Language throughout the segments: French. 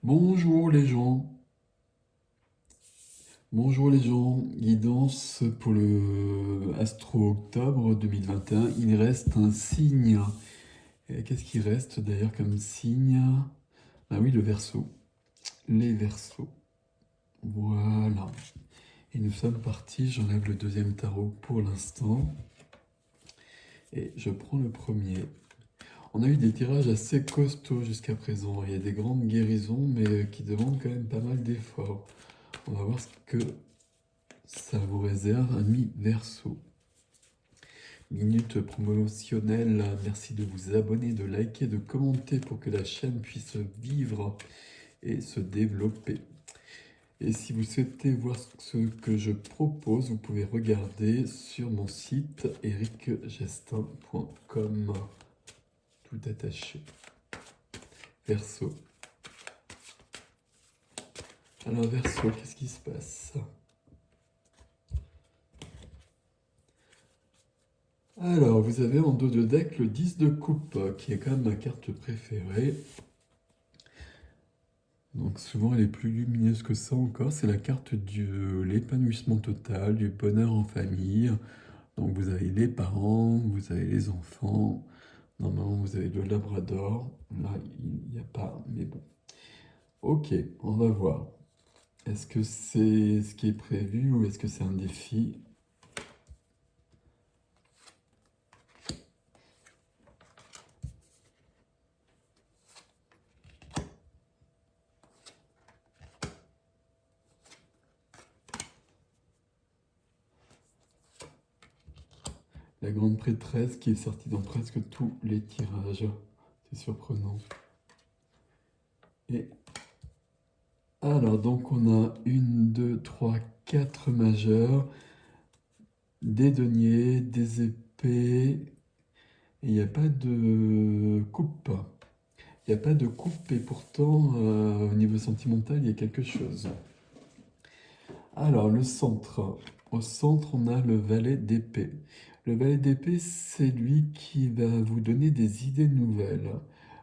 Bonjour les gens, bonjour les gens, guidance pour le Astro Octobre 2021, il reste un signe. Et qu'est-ce qui reste d'ailleurs comme signe? Ah oui, le Verseau, les Verseaux, voilà. Et nous sommes partis, j'enlève le deuxième tarot pour l'instant, et je prends le premier. On a eu des tirages assez costauds jusqu'à présent, il y a des grandes guérisons, mais qui demandent quand même pas mal d'efforts. On va voir ce que ça vous réserve, ami Verseau. Minute promotionnelle, merci de vous abonner, de liker, de commenter pour que la chaîne puisse vivre et se développer. Et si vous souhaitez voir ce que je propose, vous pouvez regarder sur mon site ericgestin.com, tout attaché. Verseau. Alors Verseau, qu'est-ce qui se passe ? Alors, vous avez en dos de deck le 10 de coupe, qui est quand même ma carte préférée. Donc souvent, elle est plus lumineuse que ça encore. C'est la carte de l'épanouissement total, du bonheur en famille. Donc vous avez les parents, vous avez les enfants. Normalement, vous avez le labrador. Là, il n'y a pas, mais bon. Ok, on va voir. Est-ce que c'est ce qui est prévu ou est-ce que c'est un défi ? La grande prêtresse qui est sortie dans presque tous les tirages. C'est surprenant. Et alors, donc on a 1, 2, 3, 4 majeurs, des deniers, des épées, et il n'y a pas de coupe. Il n'y a pas de coupe, et pourtant, au niveau sentimental, il y a quelque chose. Alors, le centre. Au centre, on a le valet d'épée. Le valet d'épée, c'est lui qui va vous donner des idées nouvelles.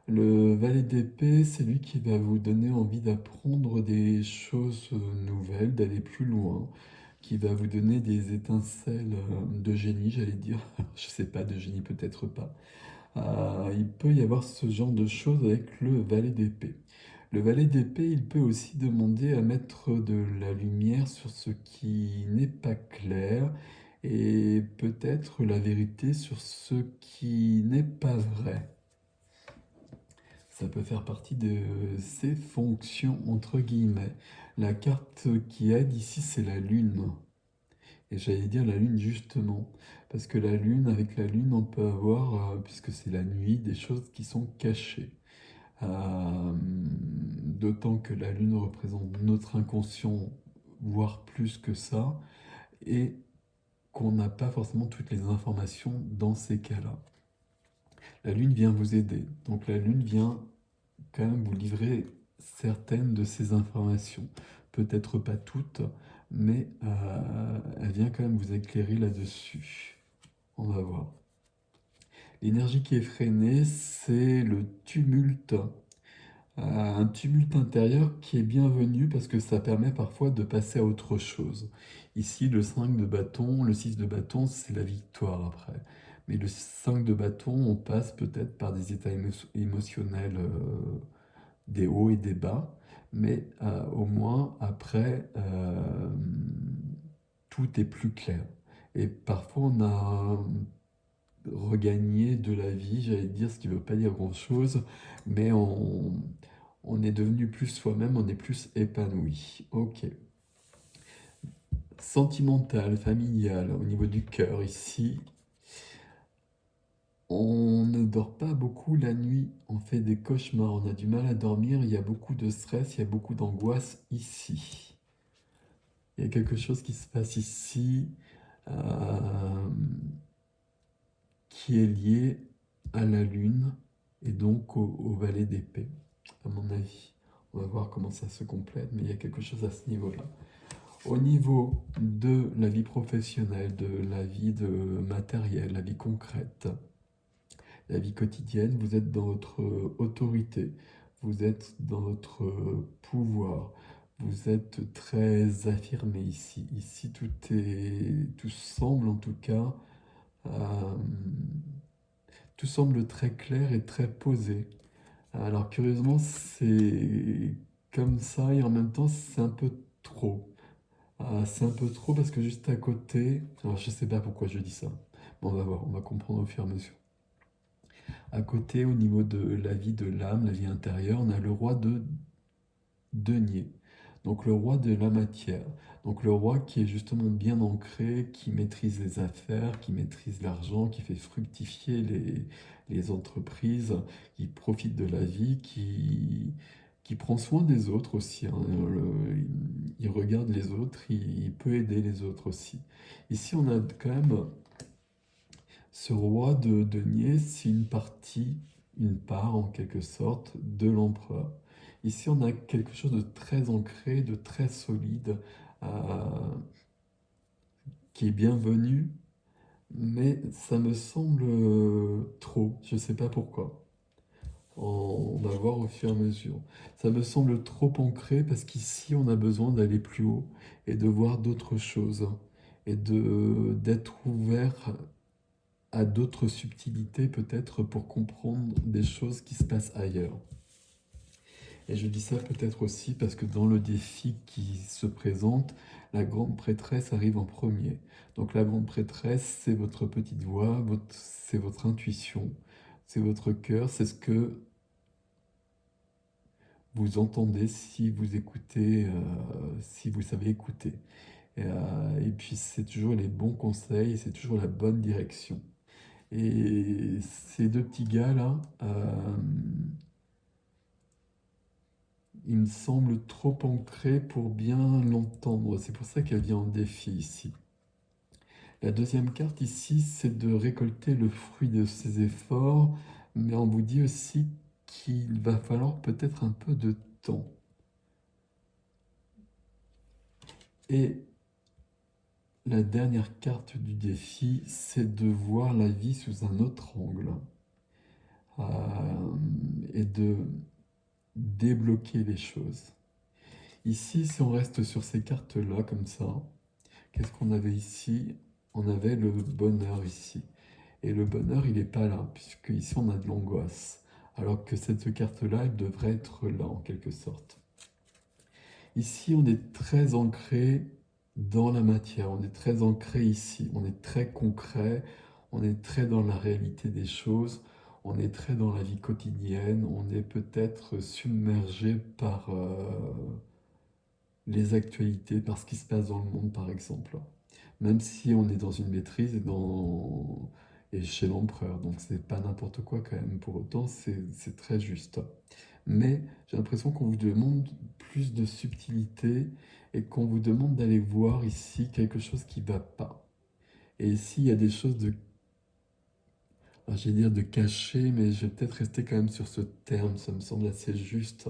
Le valet d'épée, c'est lui qui va vous donner envie d'apprendre des choses nouvelles, d'aller plus loin, qui va vous donner des étincelles de génie, j'allais dire. Je sais pas, de génie peut-être pas. Il peut y avoir ce genre de choses avec le valet d'épée. Le valet d'épée, il peut aussi demander à mettre de la lumière sur ce qui n'est pas clair et peut-être la vérité sur ce qui n'est pas vrai. Ça peut faire partie de ses fonctions, entre guillemets. La carte qui aide ici, c'est la lune. Et j'allais dire la lune justement, parce que la lune, avec la lune, on peut avoir, puisque c'est la nuit, des choses qui sont cachées. D'autant que la lune représente notre inconscient, voire plus que ça, et qu'on n'a pas forcément toutes les informations dans ces cas-là. La lune vient vous aider, donc la lune vient quand même vous livrer certaines de ces informations. Peut-être pas toutes, mais elle vient quand même vous éclairer là-dessus. On va voir. L'énergie qui est freinée, c'est le tumulte. Un tumulte intérieur qui est bienvenu parce que ça permet parfois de passer à autre chose. Ici, le 5 de bâton, le 6 de bâton, c'est la victoire après. Mais le 5 de bâton, on passe peut-être par des états émotionnels, des hauts et des bas, mais au moins après, tout est plus clair. Et parfois, on a regagné de la vie, j'allais dire, ce qui ne veut pas dire grand-chose, mais on est devenu plus soi-même, on est plus épanoui. Ok. Sentimental, familial, au niveau du cœur ici. On ne dort pas beaucoup la nuit, on fait des cauchemars, on a du mal à dormir, il y a beaucoup de stress, il y a beaucoup d'angoisse ici. Il y a quelque chose qui se passe ici qui est lié à la lune et donc au valet d'épée, à mon avis. On va voir comment ça se complète, mais il y a quelque chose à ce niveau-là. Au niveau de la vie professionnelle, de la vie matérielle, la vie concrète, la vie quotidienne, vous êtes dans votre autorité. vous êtes dans votre pouvoir, vous êtes très affirmé ici. Ici, tout semble en tout cas, euh, tout semble très clair et très posé. Alors curieusement, c'est comme ça et en même temps, c'est un peu trop. C'est un peu trop parce que juste à côté, alors je sais pas pourquoi je dis ça. Bon, on va voir, on va comprendre au fur et à mesure. À côté, au niveau de la vie de l'âme, la vie intérieure, on a le roi de denier. Donc le roi de la matière. Donc le roi qui est justement bien ancré, qui maîtrise les affaires, qui maîtrise l'argent, qui fait fructifier les entreprises, qui profite de la vie, qui prend soin des autres aussi, hein. Il regarde les autres, il peut aider les autres aussi. Ici, on a quand même ce roi de denier, c'est une partie, une part en quelque sorte de l'empereur. Ici, on a quelque chose de très ancré, de très solide, euh, qui est bienvenu, mais ça me semble trop, je ne sais pas pourquoi. On va voir au fur et à mesure. Ça me semble trop ancré parce qu'ici, on a besoin d'aller plus haut et de voir d'autres choses et d'être ouvert à d'autres subtilités peut-être pour comprendre des choses qui se passent ailleurs. Et je dis ça peut-être aussi parce que dans le défi qui se présente, la grande prêtresse arrive en premier. Donc la grande prêtresse, c'est votre petite voix, c'est votre intuition, c'est votre cœur, c'est ce que vous entendez si vous écoutez, si vous savez écouter. Et puis c'est toujours les bons conseils, c'est toujours la bonne direction. Et ces deux petits gars-là, il me semble trop ancré pour bien l'entendre. C'est pour ça qu'elle vient en défi ici. La deuxième carte ici, c'est de récolter le fruit de ses efforts, mais on vous dit aussi qu'il va falloir peut-être un peu de temps. Et la dernière carte du défi, c'est de voir la vie sous un autre angle et de débloquer les choses. Ici, si on reste sur ces cartes-là, comme ça, qu'est-ce qu'on avait ici? On avait le bonheur ici. Et le bonheur, il n'est pas là, puisque ici, on a de l'angoisse. Alors que cette carte-là, elle devrait être là, en quelque sorte. Ici, on est très ancré dans la matière, on est très ancré ici, on est très concret, on est très dans la réalité des choses, on est très dans la vie quotidienne, on est peut-être submergé par les actualités, par ce qui se passe dans le monde, par exemple. Même si on est dans une maîtrise et chez l'empereur, donc c'est pas n'importe quoi quand même, pour autant c'est très juste. Mais j'ai l'impression qu'on vous demande plus de subtilité et qu'on vous demande d'aller voir ici quelque chose qui va pas. Et ici, il y a des choses de, je vais dire de caché, mais je vais peut-être rester quand même sur ce terme, ça me semble assez juste.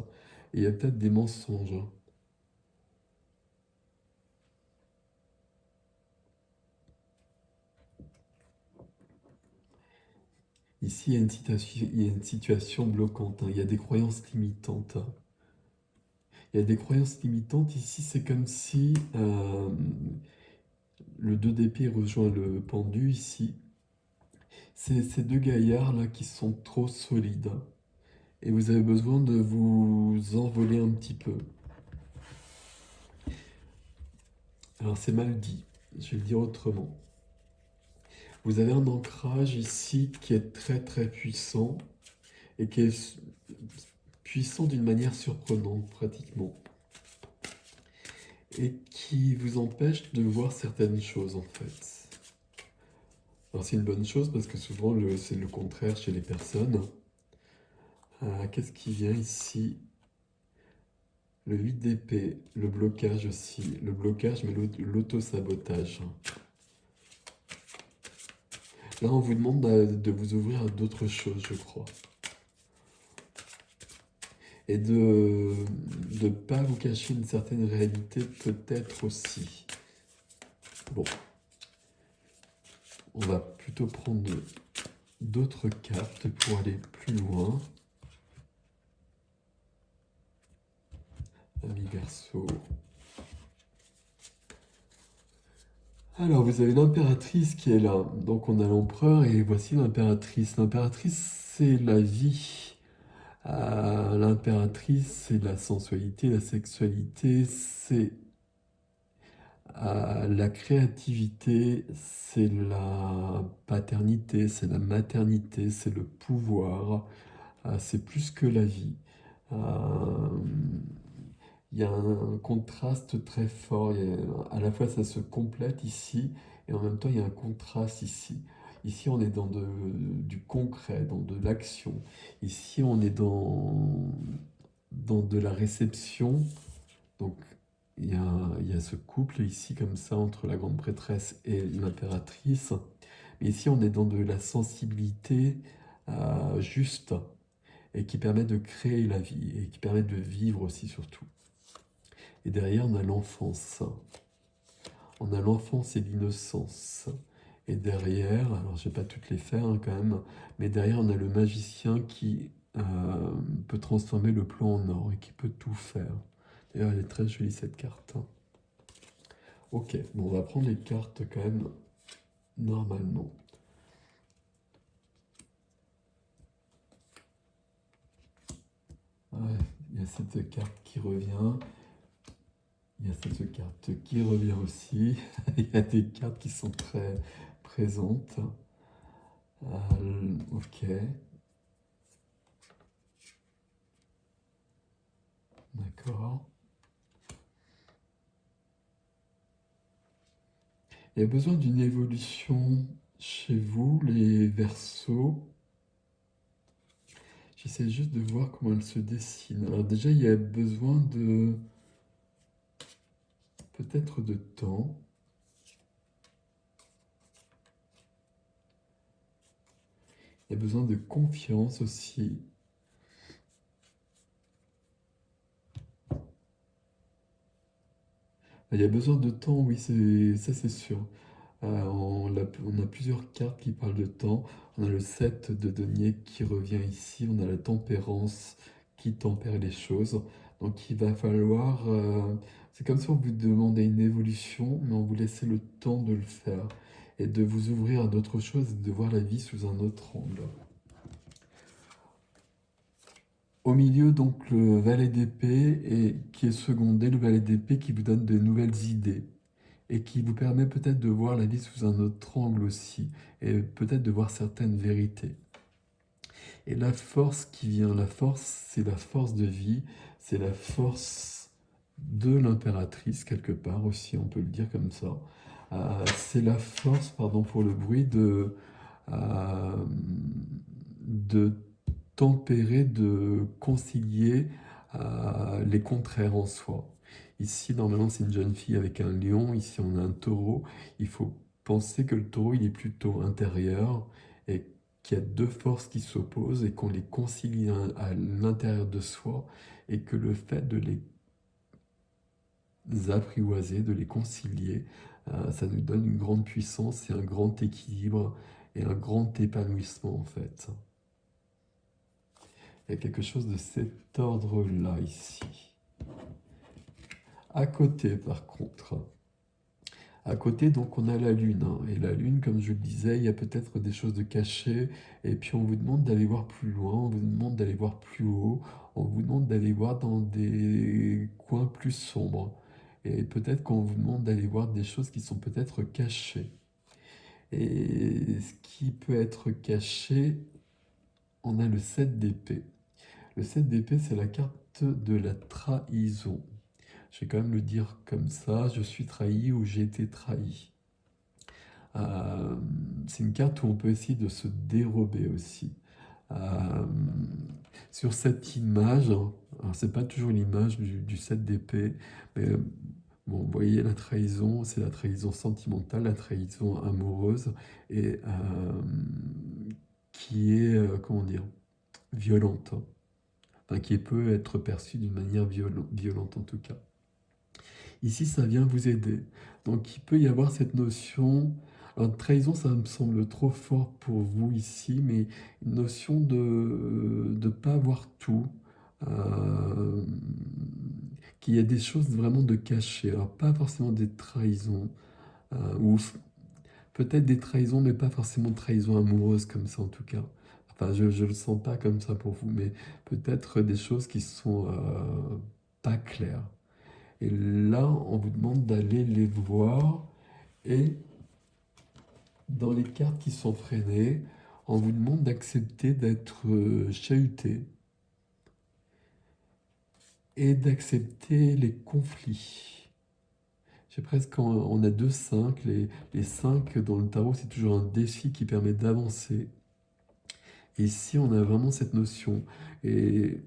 Et il y a peut-être des mensonges. Ici, il y a une situation bloquante, hein. Il y a des croyances limitantes. Il y a des croyances limitantes. Ici, c'est comme si le 2 d'épée rejoint le pendu ici. C'est ces deux gaillards-là qui sont trop solides. Et vous avez besoin de vous envoler un petit peu. Alors c'est mal dit, je vais le dire autrement. Vous avez un ancrage ici qui est très très puissant et qui est puissant d'une manière surprenante pratiquement. Et qui vous empêche de voir certaines choses en fait. Alors c'est une bonne chose parce que souvent c'est le contraire chez les personnes. Qu'est-ce qui vient ici? Le 8 d'épée, le blocage aussi. Le blocage mais l'auto-sabotage. Là on vous demande de vous ouvrir à d'autres choses je crois. Et de ne pas vous cacher une certaine réalité peut-être aussi. Bon, on va plutôt prendre d'autres cartes pour aller plus loin. Amis Verseau. Alors, vous avez l'impératrice qui est là. Donc, on a l'empereur et voici l'impératrice. L'impératrice, c'est la vie. L'impératrice, c'est la sensualité, la sexualité, c'est la créativité, c'est la paternité, c'est la maternité, c'est le pouvoir, c'est plus que la vie. Euh, Il y a un contraste très fort. À la fois, ça se complète ici, et en même temps, il y a un contraste ici. Ici, on est dans du concret, dans de l'action. Ici, on est dans de la réception. Donc, il y a ce couple ici, comme ça, entre la grande prêtresse et l'impératrice. Mais ici, on est dans de la sensibilité juste, et qui permet de créer la vie, et qui permet de vivre aussi, surtout. Et derrière, on a l'enfance. On a l'enfance et l'innocence. Et derrière, alors je ne vais pas toutes les faire hein, quand même, mais derrière, on a le magicien qui peut transformer le plan en or et qui peut tout faire. D'ailleurs, elle est très jolie cette carte. Hein. Ok, bon, on va prendre les cartes quand même normalement. Ouais, il y a cette carte qui revient. Il y a cette carte qui revient aussi. Il y a des cartes qui sont très présentes. Ok, d'accord. Il y a besoin d'une évolution chez vous, les Verseaux. J'essaie juste de voir comment elle se dessine. Alors déjà, il y a besoin de... peut-être de temps. Il y a besoin de confiance aussi. Il y a besoin de temps, oui, ça c'est sûr. On a plusieurs cartes qui parlent de temps. On a le 7 de denier qui revient ici. On a la tempérance qui tempère les choses. Donc il va falloir... c'est comme si on vous demandait une évolution, mais on vous laissait le temps de le faire. Et de vous ouvrir à d'autres choses, de voir la vie sous un autre angle. Au milieu, donc, le valet d'épée, et qui est secondé, le valet d'épée qui vous donne de nouvelles idées. Et qui vous permet peut-être de voir la vie sous un autre angle aussi, et peut-être de voir certaines vérités. Et la force qui vient, la force, c'est la force de vie, c'est la force de l'impératrice, quelque part aussi, on peut le dire comme ça. C'est la force, pardon pour le bruit, euh, de tempérer, de concilier les contraires en soi. Ici, normalement, c'est une jeune fille avec un lion. Ici, on a un taureau. Il faut penser que le taureau, il est plutôt intérieur et qu'il y a deux forces qui s'opposent et qu'on les concilie à l'intérieur de soi et que le fait de les apprivoiser, de les concilier, ça nous donne une grande puissance et un grand équilibre et un grand épanouissement en fait. Il y a quelque chose de cet ordre-là ici. À côté, par contre, à côté, donc, on a la Lune. Hein. Et la Lune, comme je le disais, il y a peut-être des choses de cachées. Et puis, on vous demande d'aller voir plus loin, on vous demande d'aller voir plus haut, on vous demande d'aller voir dans des coins plus sombres. Et peut-être qu'on vous demande d'aller voir des choses qui sont peut-être cachées. Et ce qui peut être caché, on a le 7 d'épée. Le 7 d'épée, c'est la carte de la trahison. Je vais quand même le dire comme ça, je suis trahi ou j'ai été trahi. C'est une carte où on peut essayer de se dérober aussi. Euh, sur cette image, alors c'est pas toujours l'image du 7 d'épée, mais bon, vous voyez la trahison, c'est la trahison sentimentale, la trahison amoureuse, et qui est, comment dire, violente. Enfin, qui peut être perçue d'une manière violente en tout cas. Ici, ça vient vous aider. Donc, il peut y avoir cette notion. Alors, trahison, ça me semble trop fort pour vous ici, mais une notion de ne pas avoir tout, euh, qu'il y a des choses vraiment de cachées. Alors, pas forcément des trahisons, ou peut-être des trahisons, mais pas forcément de trahisons amoureuses comme ça en tout cas. Enfin, je ne le sens pas comme ça pour vous, mais peut-être des choses qui sont pas claires. Et là, on vous demande d'aller les voir et dans les cartes qui sont freinées, on vous demande d'accepter d'être chahuté et d'accepter les conflits. J'ai presque, on a 2 5, les 5 dans le tarot, c'est toujours un défi qui permet d'avancer. Et ici, on a vraiment cette notion. Et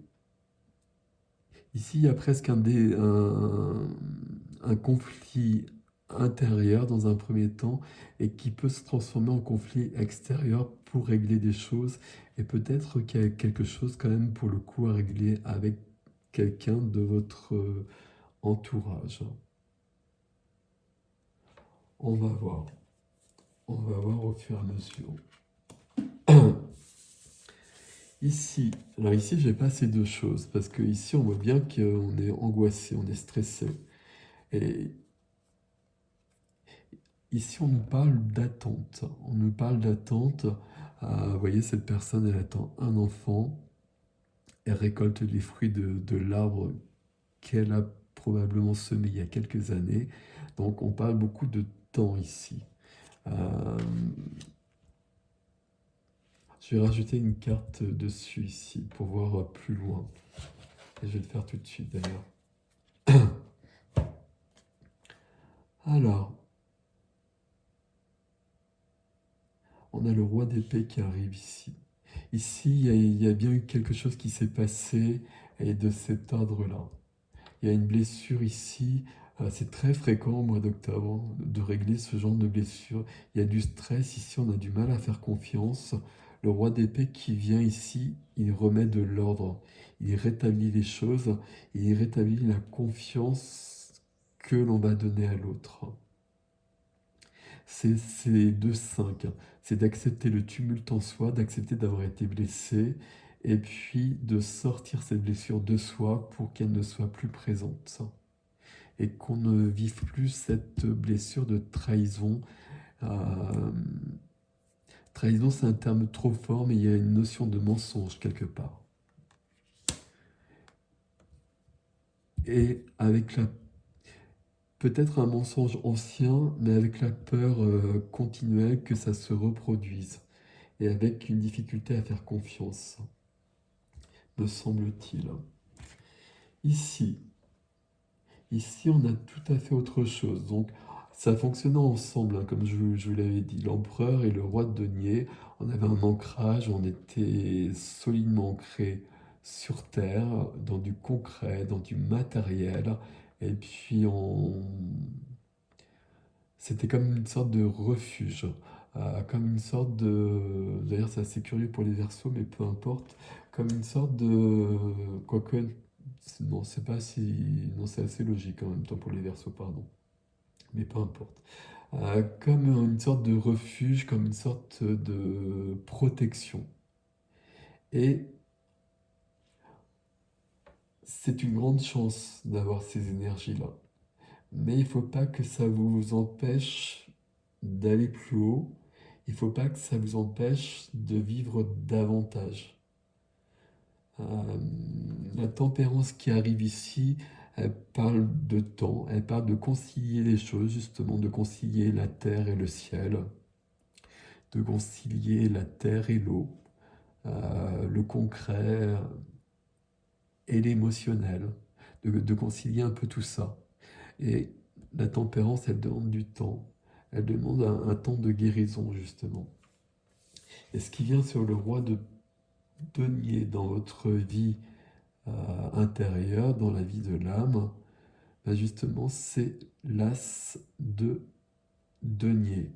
ici, il y a presque un conflit intérieur dans un premier temps et qui peut se transformer en conflit extérieur pour régler des choses. Et peut-être qu'il y a quelque chose quand même pour le coup à régler avec quelqu'un de votre entourage. On va voir. On va voir au fur et à mesure. Ici, alors ici, j'ai pas ces deux choses parce que ici, on voit bien qu'on est angoissé, on est stressé. Et ici, on nous parle d'attente. On nous parle d'attente. Vous voyez, cette personne, elle attend un enfant. Elle récolte les fruits de l'arbre qu'elle a probablement semé il y a quelques années. Donc, on parle beaucoup de temps ici. Euh, je vais rajouter une carte dessus ici pour voir plus loin. Et je vais le faire tout de suite d'ailleurs. Alors, on a le roi d'épée qui arrive ici. Ici, il y a bien eu quelque chose qui s'est passé et de cet ordre-là. Il y a une blessure ici. C'est très fréquent au mois d'octobre de régler ce genre de blessure. Il y a du stress ici, on a du mal à faire confiance. Le roi d'épée qui vient ici, il remet de l'ordre. Il rétablit les choses, il rétablit la confiance que l'on va donner à l'autre. C'est 2 5. C'est d'accepter le tumulte en soi, d'accepter d'avoir été blessé, et puis de sortir cette blessure de soi pour qu'elle ne soit plus présente. Et qu'on ne vive plus cette blessure de trahison. Euh, Trahison, c'est un terme trop fort, mais il y a une notion de mensonge quelque part. Et avec peut-être un mensonge ancien, mais avec la peur continuelle que ça se reproduise. Et avec une difficulté à faire confiance, me semble-t-il. Ici, on a tout à fait autre chose. Donc, ça fonctionnait ensemble, hein, comme je vous l'avais dit. L'empereur et le roi de denier, on avait un ancrage, on était solidement ancré sur terre, dans du concret, dans du matériel. Et puis, c'était comme une sorte de refuge, comme une sorte de... D'ailleurs, c'est assez curieux pour les Verseaux, mais peu importe. Comme une sorte de... Quoique, non, c'est pas si... Non, c'est assez logique en même temps pour les Verseaux, pardon. Mais peu importe. Comme une sorte de refuge, comme une sorte de protection. Et c'est une grande chance d'avoir ces énergies-là. Mais il ne faut pas que ça vous empêche d'aller plus haut. Il ne faut pas que ça vous empêche de vivre davantage. La tempérance qui arrive ici, elle parle de temps, elle parle de concilier les choses, justement, de concilier la terre et le ciel, de concilier la terre et l'eau, le concret et l'émotionnel, de concilier un peu tout ça. Et la tempérance, elle demande du temps. Elle demande un temps de guérison, justement. Et ce qui vient sur le roi de denier dans votre vie intérieure, dans la vie de l'âme, ben justement, c'est l'as de denier,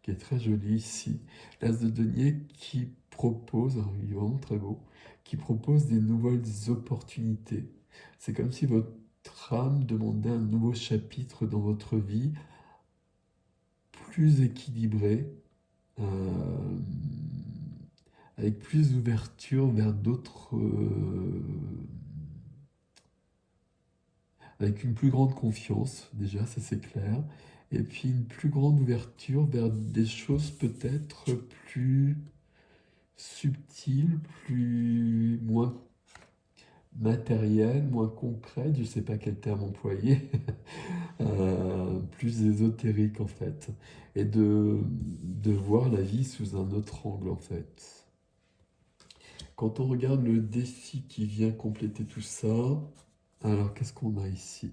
qui est très joli ici. L'as de denier qui propose, il est vraiment très beau, qui propose des nouvelles opportunités. C'est comme si votre âme demandait un nouveau chapitre dans votre vie, plus équilibré, avec plus d'ouverture vers d'autres avec une plus grande confiance, déjà, ça c'est clair, et puis une plus grande ouverture vers des choses peut-être plus subtiles, moins matérielles, moins concrètes, je ne sais pas quel terme employer, plus ésotériques en fait, et de voir la vie sous un autre angle en fait. Quand on regarde le défi qui vient compléter tout ça, alors qu'est-ce qu'on a ici?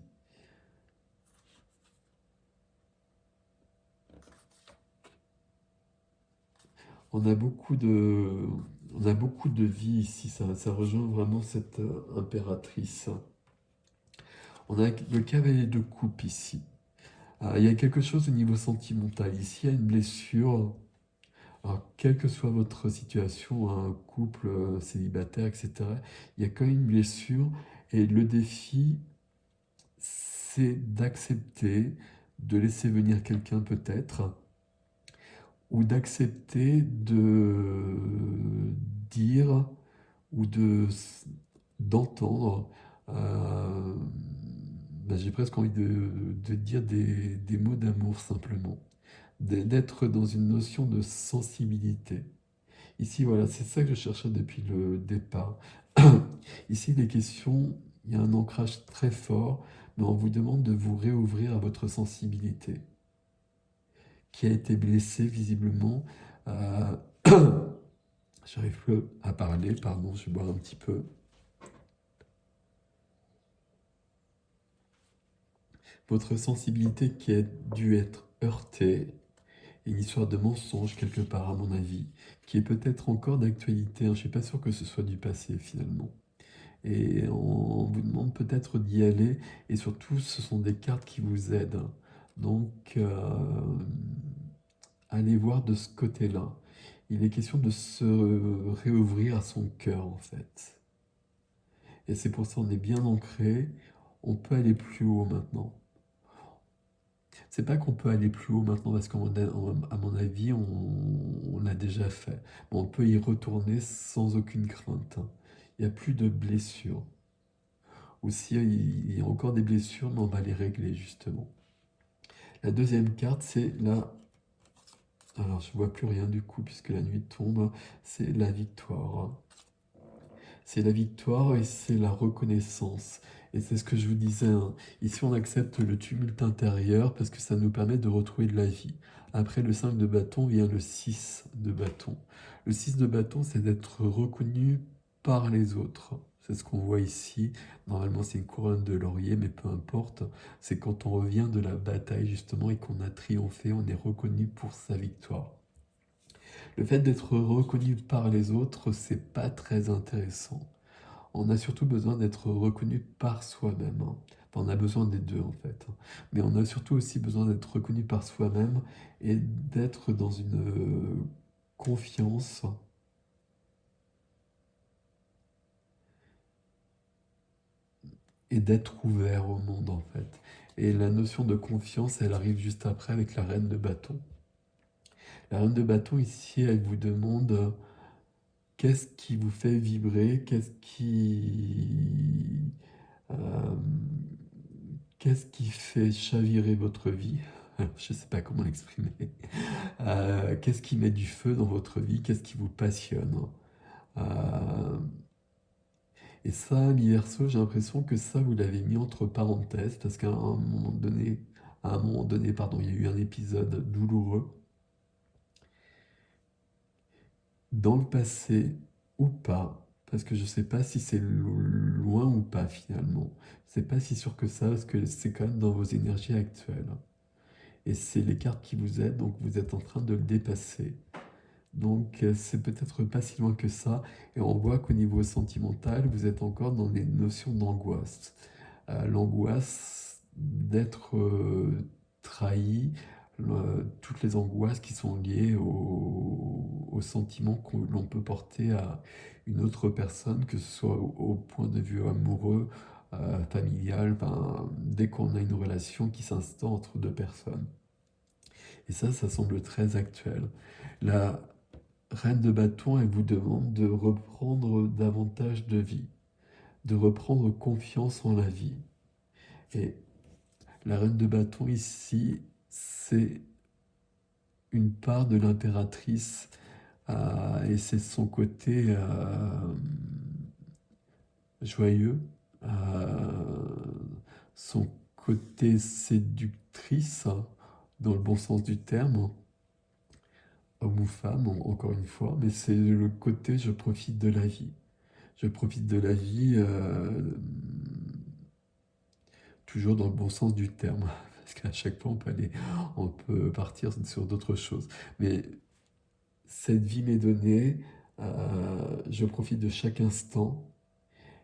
On a beaucoup de, on a beaucoup de vie ici, ça rejoint vraiment cette impératrice. On a le cavalier de coupe ici. Il y a quelque chose au niveau sentimental. Ici, il y a une blessure. Alors, quelle que soit votre situation, un couple, célibataire, etc., il y a quand même une blessure. Et le défi, c'est d'accepter de laisser venir quelqu'un peut-être, ou d'accepter de dire ou d'entendre, euh, j'ai presque envie de dire des mots d'amour simplement, d'être dans une notion de sensibilité. Ici, voilà, c'est ça que je cherchais depuis le départ. Ici, les questions, il y a un ancrage très fort, mais on vous demande de vous réouvrir à votre sensibilité, qui a été blessée visiblement. euh, J'arrive plus à parler, pardon, je vais boire un petit peu. Votre sensibilité qui a dû être heurtée, et une histoire de mensonge quelque part à mon avis, qui est peut-être encore d'actualité, hein. Je ne suis pas sûr que ce soit du passé finalement. Et on vous demande peut-être d'y aller, et surtout ce sont des cartes qui vous aident. Donc allez voir de ce côté-là. Il est question de se réouvrir à son cœur en fait. Et c'est pour ça qu'on est bien ancré, on peut aller plus haut maintenant. C'est pas qu'on peut aller plus haut maintenant parce qu'à mon avis, on l'a déjà fait. Mais on peut y retourner sans aucune crainte. Il n'y a plus de blessures. Ou s'il y a encore des blessures, mais on va les régler justement. La deuxième carte, c'est la... Alors, je vois plus rien du coup puisque la nuit tombe. C'est la victoire. C'est la victoire et c'est la reconnaissance. Et c'est ce que je vous disais, hein. Ici, on accepte le tumulte intérieur parce que ça nous permet de retrouver de la vie. Après le 5 de bâton vient le 6 de bâton. Le 6 de bâton, c'est d'être reconnu par les autres. C'est ce qu'on voit ici. Normalement, c'est une couronne de laurier, mais peu importe. C'est quand on revient de la bataille, justement, et qu'on a triomphé, on est reconnu pour sa victoire. Le fait d'être reconnu par les autres, c'est pas très intéressant. On a surtout besoin d'être reconnu par soi-même, hein. Enfin, on a besoin des deux en fait. Mais on a surtout aussi besoin d'être reconnu par soi-même et d'être dans une confiance et d'être ouvert au monde en fait. Et la notion de confiance, elle arrive juste après avec la reine de bâton. La reine de bâton ici, elle vous demande qu'est-ce qui vous fait vibrer, euh, qu'est-ce qui fait chavirer votre vie? Je ne sais pas comment l'exprimer. Qu'est-ce qui met du feu dans votre vie? Qu'est-ce qui vous passionne? Euh, et ça, l'IRSO, j'ai l'impression que ça, vous l'avez mis entre parenthèses, parce qu'à un moment donné, pardon, il y a eu un épisode douloureux dans le passé ou pas, parce que je ne sais pas si c'est loin ou pas finalement. C'est pas si sûr que ça, parce que c'est quand même dans vos énergies actuelles. Et c'est les cartes qui vous aident, donc vous êtes en train de le dépasser. Donc c'est peut-être pas si loin que ça. Et on voit qu'au niveau sentimental, vous êtes encore dans des notions d'angoisse. L'angoisse d'être trahi, toutes les angoisses qui sont liées au sentiment que l'on peut porter à une autre personne, que ce soit au point de vue amoureux, familial, enfin, dès qu'on a une relation qui s'instaure entre deux personnes. Et ça semble très actuel. La reine de bâton, elle vous demande de reprendre davantage de vie, de reprendre confiance en la vie. Et la reine de bâton ici, c'est une part de l'impératrice et c'est son côté joyeux, son côté séductrice, dans le bon sens du terme, homme ou femme, encore une fois, mais c'est le côté je profite de la vie. Je profite de la vie, toujours dans le bon sens du terme, parce qu'à chaque fois on peut partir sur d'autres choses. Mais cette vie m'est donnée, je profite de chaque instant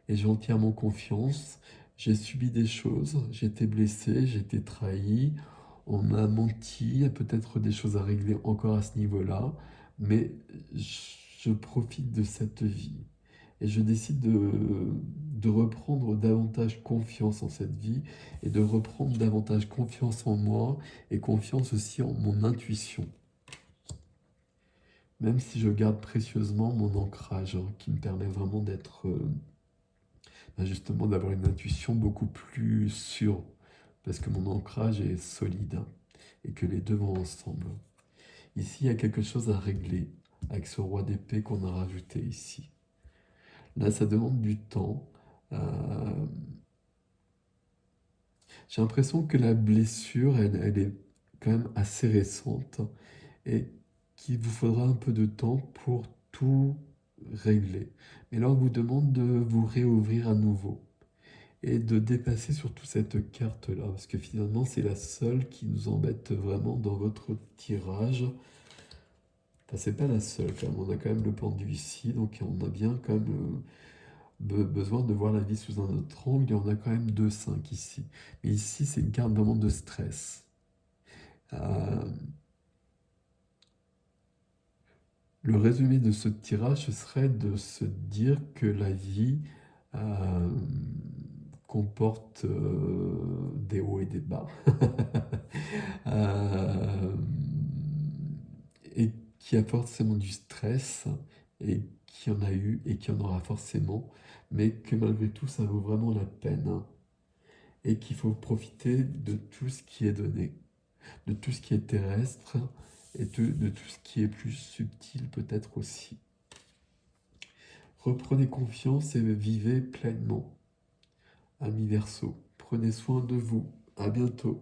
et j'ai entièrement confiance. J'ai subi des choses, j'ai été blessé, j'ai été trahi, on m'a menti, il y a peut-être des choses à régler encore à ce niveau-là, mais je profite de cette vie. Et je décide de reprendre davantage confiance en cette vie et de reprendre davantage confiance en moi et confiance aussi en mon intuition. Même si je garde précieusement mon ancrage, hein, qui me permet vraiment d'être, justement, d'avoir une intuition beaucoup plus sûre, parce que mon ancrage est solide, hein, et que les deux vont ensemble. Ici, il y a quelque chose à régler avec ce roi d'épée qu'on a rajouté ici. Là, ça demande du temps. J'ai l'impression que la blessure, elle est quand même assez récente et qu'il vous faudra un peu de temps pour tout régler. Mais là, on vous demande de vous réouvrir à nouveau et de dépasser surtout cette carte-là, parce que finalement, c'est la seule qui nous embête vraiment dans votre tirage. Enfin, c'est pas la seule, quand même. On a quand même le pendu ici, donc on a bien quand même besoin de voir la vie sous un autre angle, et on a quand même 2-5 ici. Mais ici, c'est une carte vraiment de stress. Euh, le résumé de ce tirage, ce serait de se dire que la vie euh, comporte des hauts et des bas. Euh, et qui a forcément du stress, et qui en a eu, et qui en aura forcément, mais que malgré tout, ça vaut vraiment la peine, hein, et qu'il faut profiter de tout ce qui est donné, de tout ce qui est terrestre, et de tout ce qui est plus subtil peut-être aussi. Reprenez confiance et vivez pleinement. Amis Verseau, prenez soin de vous. À bientôt.